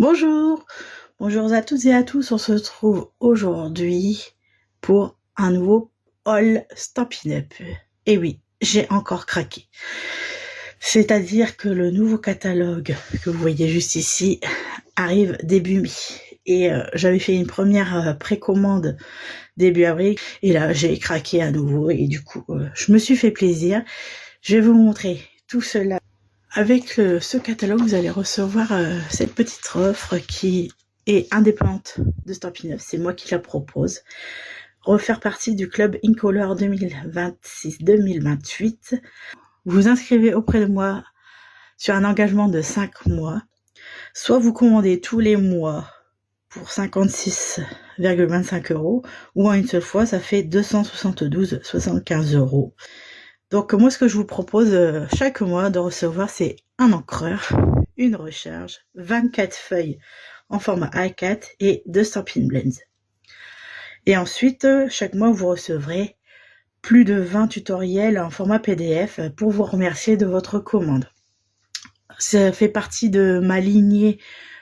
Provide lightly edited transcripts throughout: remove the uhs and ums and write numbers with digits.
Bonjour, bonjour à toutes et à tous, on se retrouve aujourd'hui pour un nouveau haul Stampin' Up. Et oui, j'ai encore craqué. C'est-à-dire que le nouveau catalogue que vous voyez juste ici arrive début mai. Et j'avais fait une première précommande début avril et là j'ai craqué à nouveau et du coup je me suis fait plaisir. Je vais vous montrer tout cela. Avec ce catalogue, vous allez recevoir cette petite offre qui est indépendante de Stampin' Up. C'est moi qui la propose. Refaire partie du club Incolor 2026-2028. Vous vous inscrivez auprès de moi sur un engagement de 5 mois. Soit vous commandez tous les mois pour 56,25 €, ou en une seule fois, ça fait 272,75 €. Donc moi, ce que je vous propose chaque mois de recevoir, c'est un encreur, une recharge, 24 feuilles en format A4 et 2 Stampin' Blends. Et ensuite, chaque mois, vous recevrez plus de 20 tutoriels en format PDF pour vous remercier de votre commande. Ça fait partie de ma lignée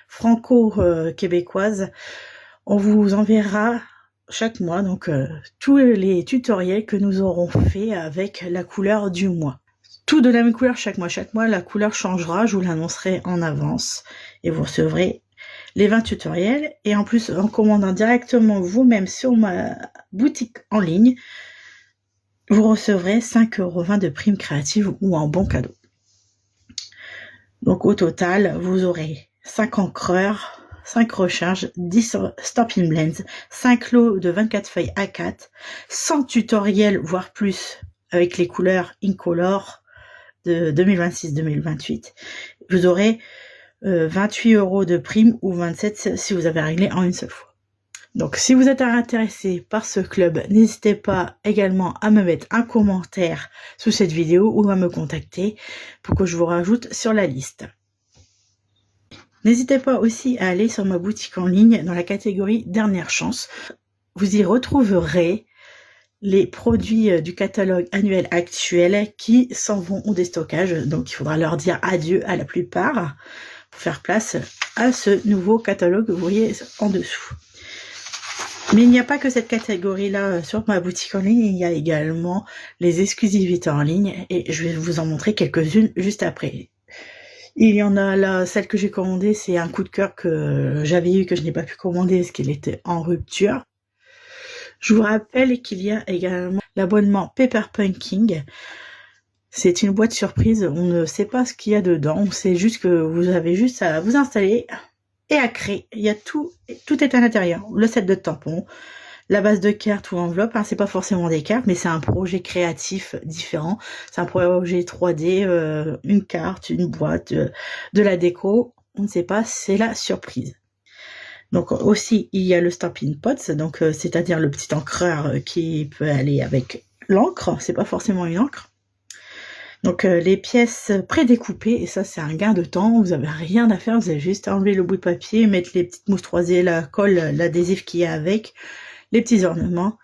franco-québécoise. On vous enverra chaque mois donc tous les tutoriels que nous aurons fait avec la couleur du mois. Tout de la même couleur chaque mois. Chaque mois, la couleur changera. Je vous l'annoncerai en avance. Et vous recevrez les 20 tutoriels. Et en plus, en commandant directement vous-même sur ma boutique en ligne, vous recevrez 5,20 € de prime créative ou en bon cadeau. Donc au total, vous aurez 5 encreurs, 5 recharges, 10 Stampin' Blends, 5 lots de 24 feuilles A4, 100 tutoriels, voire plus, avec les couleurs Incolor de 2026-2028. Vous aurez 28 € de prime ou 27 si vous avez réglé en une seule fois. Donc si vous êtes intéressé par ce club, n'hésitez pas également à me mettre un commentaire sous cette vidéo ou à me contacter pour que je vous rajoute sur la liste. N'hésitez pas aussi à aller sur ma boutique en ligne dans la catégorie Dernière Chance. Vous y retrouverez les produits du catalogue annuel actuel qui s'en vont au déstockage. Donc il faudra leur dire adieu à la plupart pour faire place à ce nouveau catalogue que vous voyez en dessous. Mais il n'y a pas que cette catégorie-là sur ma boutique en ligne, il y a également les exclusivités en ligne et je vais vous en montrer quelques-unes juste après. Il y en a là, celle que j'ai commandée, c'est un coup de cœur que j'avais eu, que je n'ai pas pu commander parce qu'elle était en rupture. Je vous rappelle qu'il y a également l'abonnement Paper Punking. C'est une boîte surprise, on ne sait pas ce qu'il y a dedans, on sait juste que vous avez juste à vous installer et à créer. Il y a tout est à l'intérieur. Le set de tampons, la base de cartes ou enveloppe, hein, c'est pas forcément des cartes, mais c'est un projet créatif différent. C'est un projet 3D, une carte, une boîte, de la déco, on ne sait pas, c'est la surprise. Donc aussi, il y a le Stampin' Pots, donc c'est-à-dire le petit encreur qui peut aller avec l'encre, c'est pas forcément une encre. Donc les pièces prédécoupées, et ça c'est un gain de temps, vous avez rien à faire, vous avez juste à enlever le bout de papier, mettre les petites mousses 3D, la colle, l'adhésif qu'il y a avec, les petits ornements,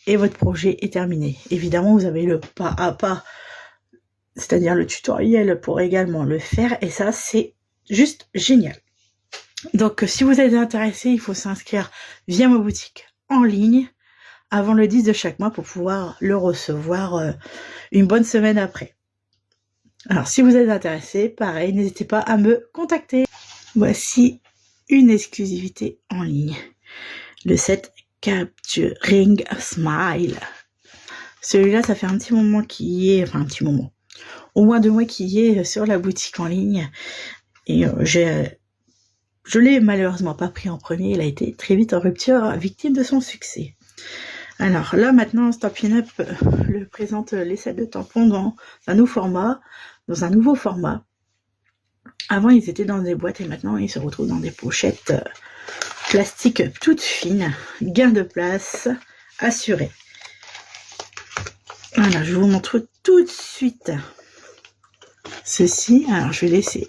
et votre projet est terminé. Évidemment, vous avez le pas à pas, c'est-à-dire le tutoriel pour également le faire, et ça c'est juste génial. Donc si vous êtes intéressé, il faut s'inscrire via ma boutique en ligne avant le 10 de chaque mois pour pouvoir le recevoir une bonne semaine après. Alors, si vous êtes intéressé, pareil, n'hésitez pas à me contacter. Voici une exclusivité en ligne. Le set Capturing Smile. Celui-là, ça fait un petit moment qu'il y est, enfin un petit moment, au moins 2 mois qu'il y est sur la boutique en ligne. Et je l'ai malheureusement pas pris en premier, il a été très vite en rupture, victime de son succès. Alors là, maintenant, Stampin' Up le présente les sets de tampons dans un nouveau format. Avant, ils étaient dans des boîtes et maintenant, ils se retrouvent dans des pochettes plastiques toutes fines. Gain de place assuré. Voilà, je vous montre tout de suite ceci. Alors, je vais laisser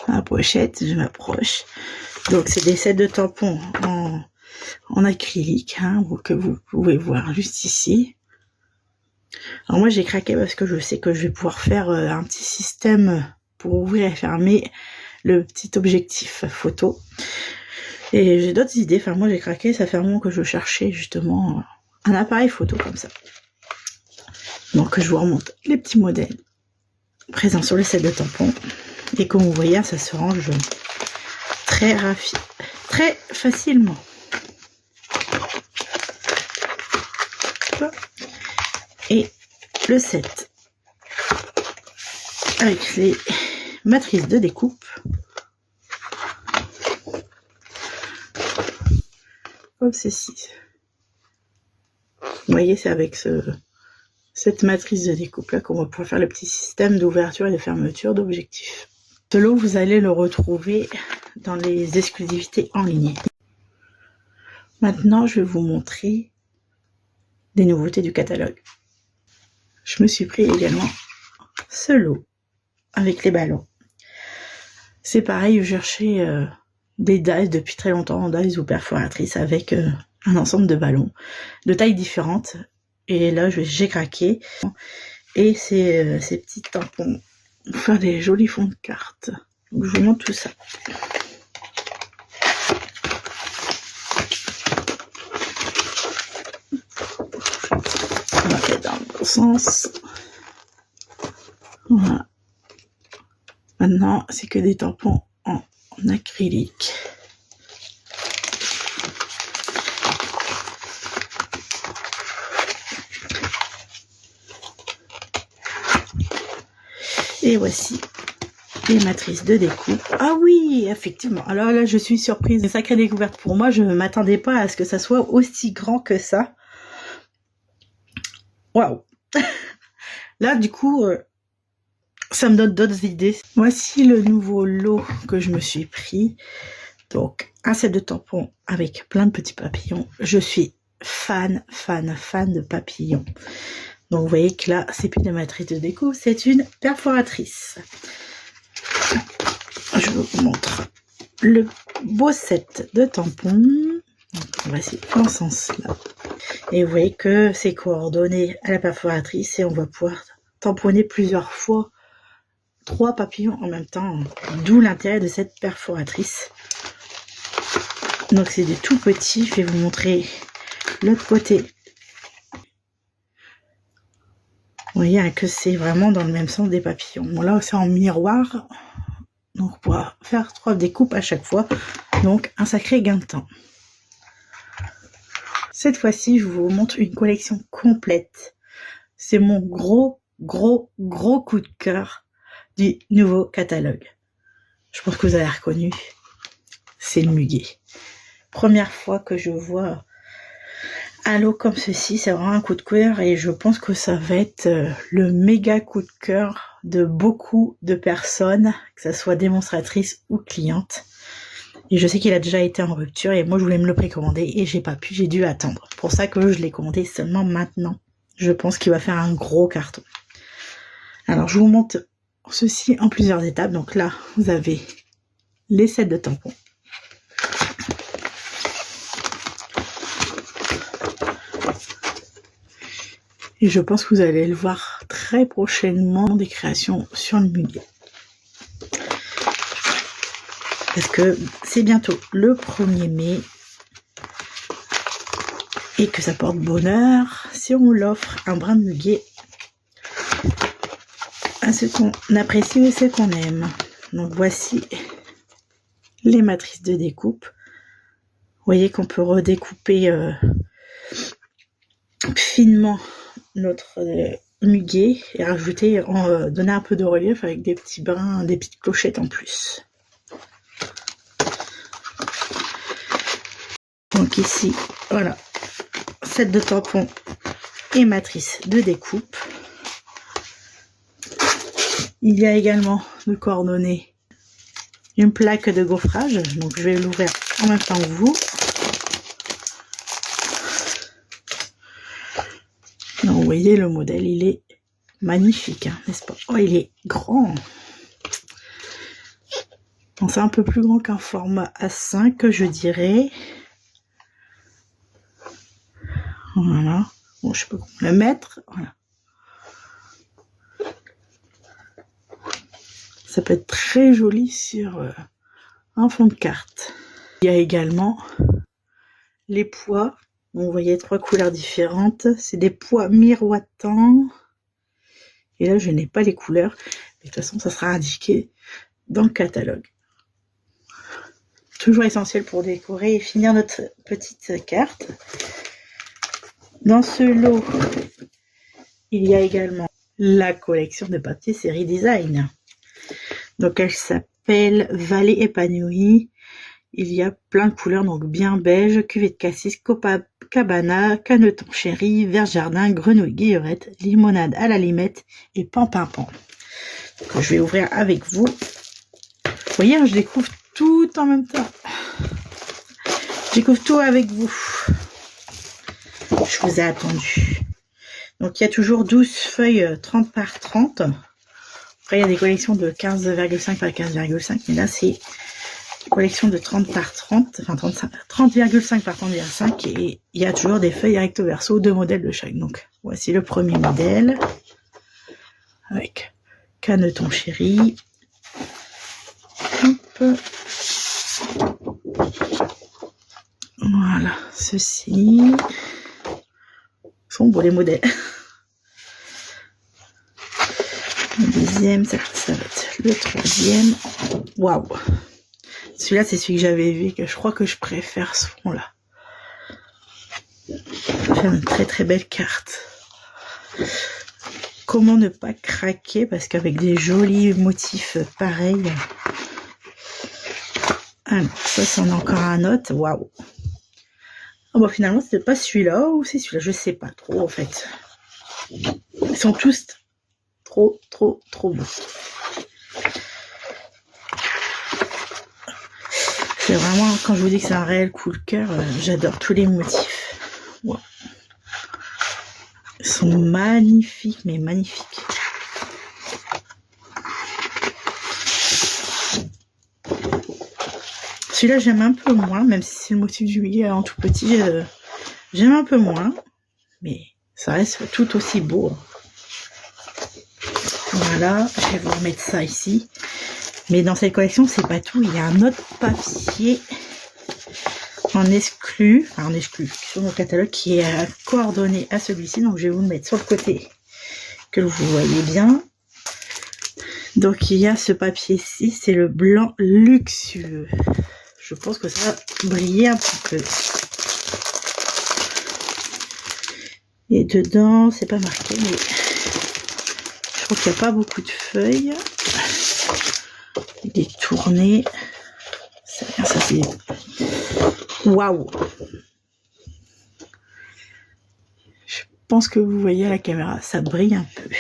la pochette, je m'approche. Donc, c'est des sets de tampons en acrylique, hein, que vous pouvez voir juste ici. Alors moi j'ai craqué parce que je sais que je vais pouvoir faire un petit système pour ouvrir et fermer le petit objectif photo. Et j'ai d'autres idées, enfin moi j'ai craqué, ça fait un moment que je cherchais justement un appareil photo comme ça. Donc je vous remonte les petits modèles présents sur le set de tampons. Et comme vous voyez, ça se range très facilement. Et le set avec les matrices de découpe. Comme ceci. Vous voyez, c'est avec cette matrice de découpe là qu'on va pouvoir faire le petit système d'ouverture et de fermeture d'objectifs. Ce lot, vous allez le retrouver dans les exclusivités en ligne. Maintenant, je vais vous montrer des nouveautés du catalogue. Je me suis pris également ce lot avec les ballons. C'est pareil, je cherchais des dies depuis très longtemps, dies ou perforatrices avec un ensemble de ballons de tailles différentes. Et là, j'ai craqué. Et ces petits tampons pour faire des jolis fonds de cartes. Donc, je vous montre tout ça. On va faire dans le bon sens. Voilà. Maintenant, c'est que des tampons en acrylique. Et voici les matrices de découpe. Ah oui, effectivement. Alors là, je suis surprise. Une sacrée découverte pour moi. Je ne m'attendais pas à ce que ça soit aussi grand que ça. Waouh. Là, du coup, ça me donne d'autres idées. Voici le nouveau lot que je me suis pris. Donc, un set de tampons avec plein de petits papillons. Je suis fan de papillons. Donc, vous voyez que là, c'est plus une matrice de découpe, c'est une perforatrice. Je vous montre le beau set de tampons. Donc, voici en ce sens-là. Et vous voyez que c'est coordonné à la perforatrice et on va pouvoir tamponner plusieurs fois 3 papillons en même temps, d'où l'intérêt de cette perforatrice. Donc c'est des tout petits, je vais vous montrer l'autre côté. Vous voyez que c'est vraiment dans le même sens des papillons. Bon là c'est en miroir, donc on pourra faire 3 découpes à chaque fois, donc un sacré gain de temps. Cette fois-ci je vous montre une collection complète. C'est mon gros coup de cœur du nouveau catalogue. Je pense que vous avez reconnu, c'est le muguet. Première fois que je vois un lot comme ceci, c'est vraiment un coup de cœur et je pense que ça va être le méga coup de cœur de beaucoup de personnes, que ce soit démonstratrices ou clientes. Et je sais qu'il a déjà été en rupture et moi je voulais me le précommander et j'ai pas pu, j'ai dû attendre. Pour ça que je l'ai commandé seulement maintenant. Je pense qu'il va faire un gros carton. Alors je vous montre ceci en plusieurs étapes. Donc là, vous avez les sets de tampons. Et je pense que vous allez le voir très prochainement des créations sur le muguet. Parce que c'est bientôt le 1er mai. Et que ça porte bonheur si on l'offre un brin de muguet à ce qu'on apprécie et ce qu'on aime. Donc voici les matrices de découpe. Vous voyez qu'on peut redécouper finement notre muguet et rajouter, donner un peu de relief avec des petits brins, des petites clochettes en plus. Donc ici, voilà, set de tampons et matrice de découpe. Il y a également de coordonnées une plaque de gaufrage, donc je vais l'ouvrir en même temps que vous. Donc, vous voyez le modèle, il est magnifique, hein, n'est-ce pas? Oh, il est grand. C'est un peu plus grand qu'un format A5, je dirais. Voilà. Bon, je sais pas comment le mettre. Voilà. Ça peut être très joli sur un fond de carte. Il y a également les poids. Vous voyez 3 couleurs différentes. C'est des poids miroitants. Et là, je n'ai pas les couleurs. Mais de toute façon, ça sera indiqué dans le catalogue. Toujours essentiel pour décorer et finir notre petite carte. Dans ce lot, il y a également la collection de papier série design. Donc elle s'appelle Vallée épanouie. Il y a plein de couleurs, donc bien beige, cuvée de cassis, Copacabana, caneton chéri, vert jardin, grenouille guillerette, limonade à la limette et pampinpan. Donc je vais ouvrir avec vous. Vous voyez, je découvre tout en même temps. Je découvre tout avec vous. Je vous ai attendu. Donc il y a toujours 12 feuilles 30 par 30. Après il y a des collections de 15,5 par 15,5. Mais là c'est une collection de 30 par 30. Enfin 30,5 par 30,5. Et il y a toujours des feuilles recto verso, 2 modèles de chaque. Donc voici le premier modèle. Avec caneton chéri. Hop. Voilà, ceci sont beaux les modèles. Le deuxième, ça va être le troisième. Waouh! Celui-là, c'est celui que j'avais vu, que je crois que je préfère ce fond-là. C'est une très très belle carte. Comment ne pas craquer, parce qu'avec des jolis motifs pareils. Alors, ça, c'en est encore un autre. Waouh! Oh bah finalement, c'était pas celui-là ou c'est celui-là, je sais pas trop en fait. Ils sont tous trop beaux. C'est vraiment, quand je vous dis que c'est un réel coup de cœur, j'adore tous les motifs. Wow. Ils sont magnifiques, mais magnifiques. Celui-là, j'aime un peu moins, même si c'est le motif du milieu en tout petit, j'aime un peu moins, mais ça reste tout aussi beau. Voilà, je vais vous remettre ça ici. Mais dans cette collection, c'est pas tout. Il y a un autre papier en exclu sur mon catalogue qui est coordonné à celui-ci. Donc, je vais vous le mettre sur le côté que vous voyez bien. Donc, il y a ce papier-ci, c'est le blanc luxueux. Je pense que ça va briller un petit peu. Et dedans, c'est pas marqué, mais je trouve qu'il n'y a pas beaucoup de feuilles. Il est tourné. Ça c'est... Waouh! Je pense que vous voyez à la caméra, ça brille un peu.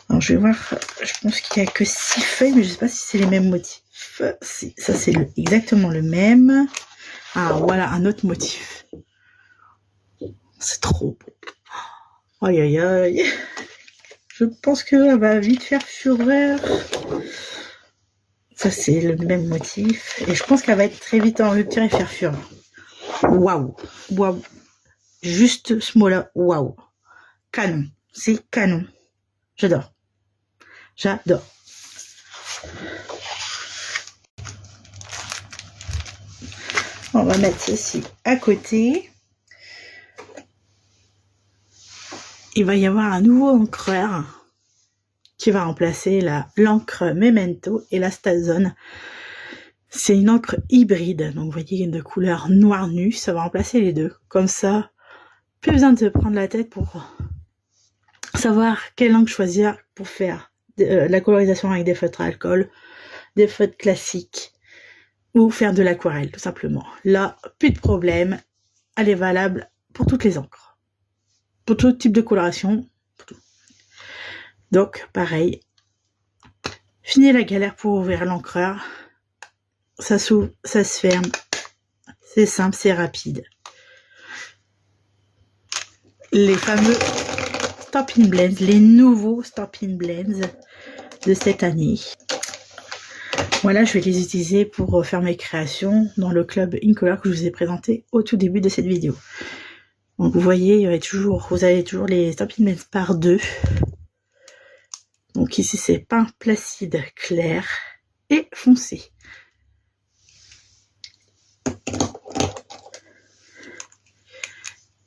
Alors, je vais voir, je pense qu'il n'y a que 6 feuilles, mais je ne sais pas si c'est les mêmes motifs. Ça, c'est exactement le même. Ah, voilà, un autre motif. C'est trop beau. Aïe, aïe, aïe. Je pense qu'elle va vite faire fureur. Ça, c'est le même motif. Et je pense qu'elle va être très vite en rupture et faire fureur. Waouh. Waouh. Juste ce mot-là. Waouh. Canon. C'est canon. J'adore. J'adore. On va mettre ceci à côté. Il va y avoir un nouveau encreur qui va remplacer l'encre Memento et la Stazone. C'est une encre hybride, donc vous voyez de couleur noir nu, ça va remplacer les deux. Comme ça, plus besoin de se prendre la tête pour savoir quelle encre choisir pour faire la colorisation avec des feutres à alcool, des feutres classiques ou faire de l'aquarelle tout simplement. Là, plus de problème, elle est valable pour toutes les encres, pour tout type de coloration. Donc pareil, fini la galère pour ouvrir l'encreur, ça s'ouvre, ça se ferme, c'est simple, c'est rapide. Les fameux Stampin' Blends, les nouveaux Stampin' Blends de cette année. Voilà, je vais les utiliser pour faire mes créations dans le club Incolor que je vous ai présenté au tout début de cette vidéo. Donc vous voyez, vous avez toujours les Stampin' Blends par 2. Donc Donc ici, c'est pain placide clair et foncé.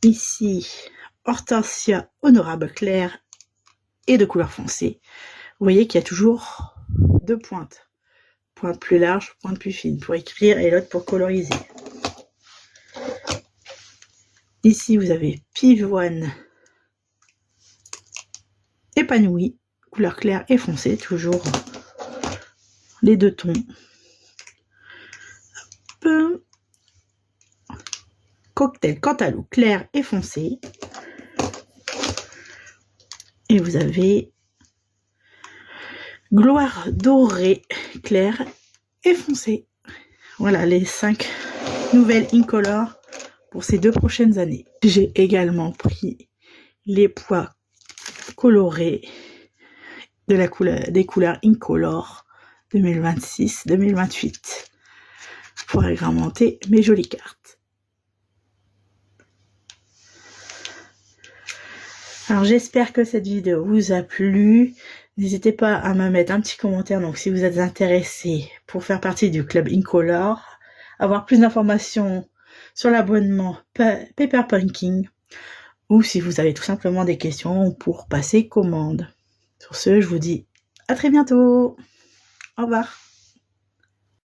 Ici, hortensia honorable clair et de couleur foncée. Vous voyez qu'il y a toujours deux pointes. Pointe plus large, pointe plus fine pour écrire et l'autre pour coloriser. Ici, vous avez pivoine épanoui, couleur claire et foncée, toujours les deux tons. Hop. Cocktail cantaloupe clair et foncé. Et vous avez gloire dorée clair et foncé. Voilà les 5 nouvelles Incolor pour ces 2 prochaines années. J'ai également pris les pois colorés de la couleur, des couleurs Incolor 2026-2028 pour agrémenter mes jolies cartes. Alors j'espère que cette vidéo vous a plu. N'hésitez pas à me mettre un petit commentaire donc si vous êtes intéressé pour faire partie du club Incolor, avoir plus d'informations sur l'abonnement Paper Punking ou si vous avez tout simplement des questions pour passer commande. Sur ce, je vous dis à très bientôt. Au revoir.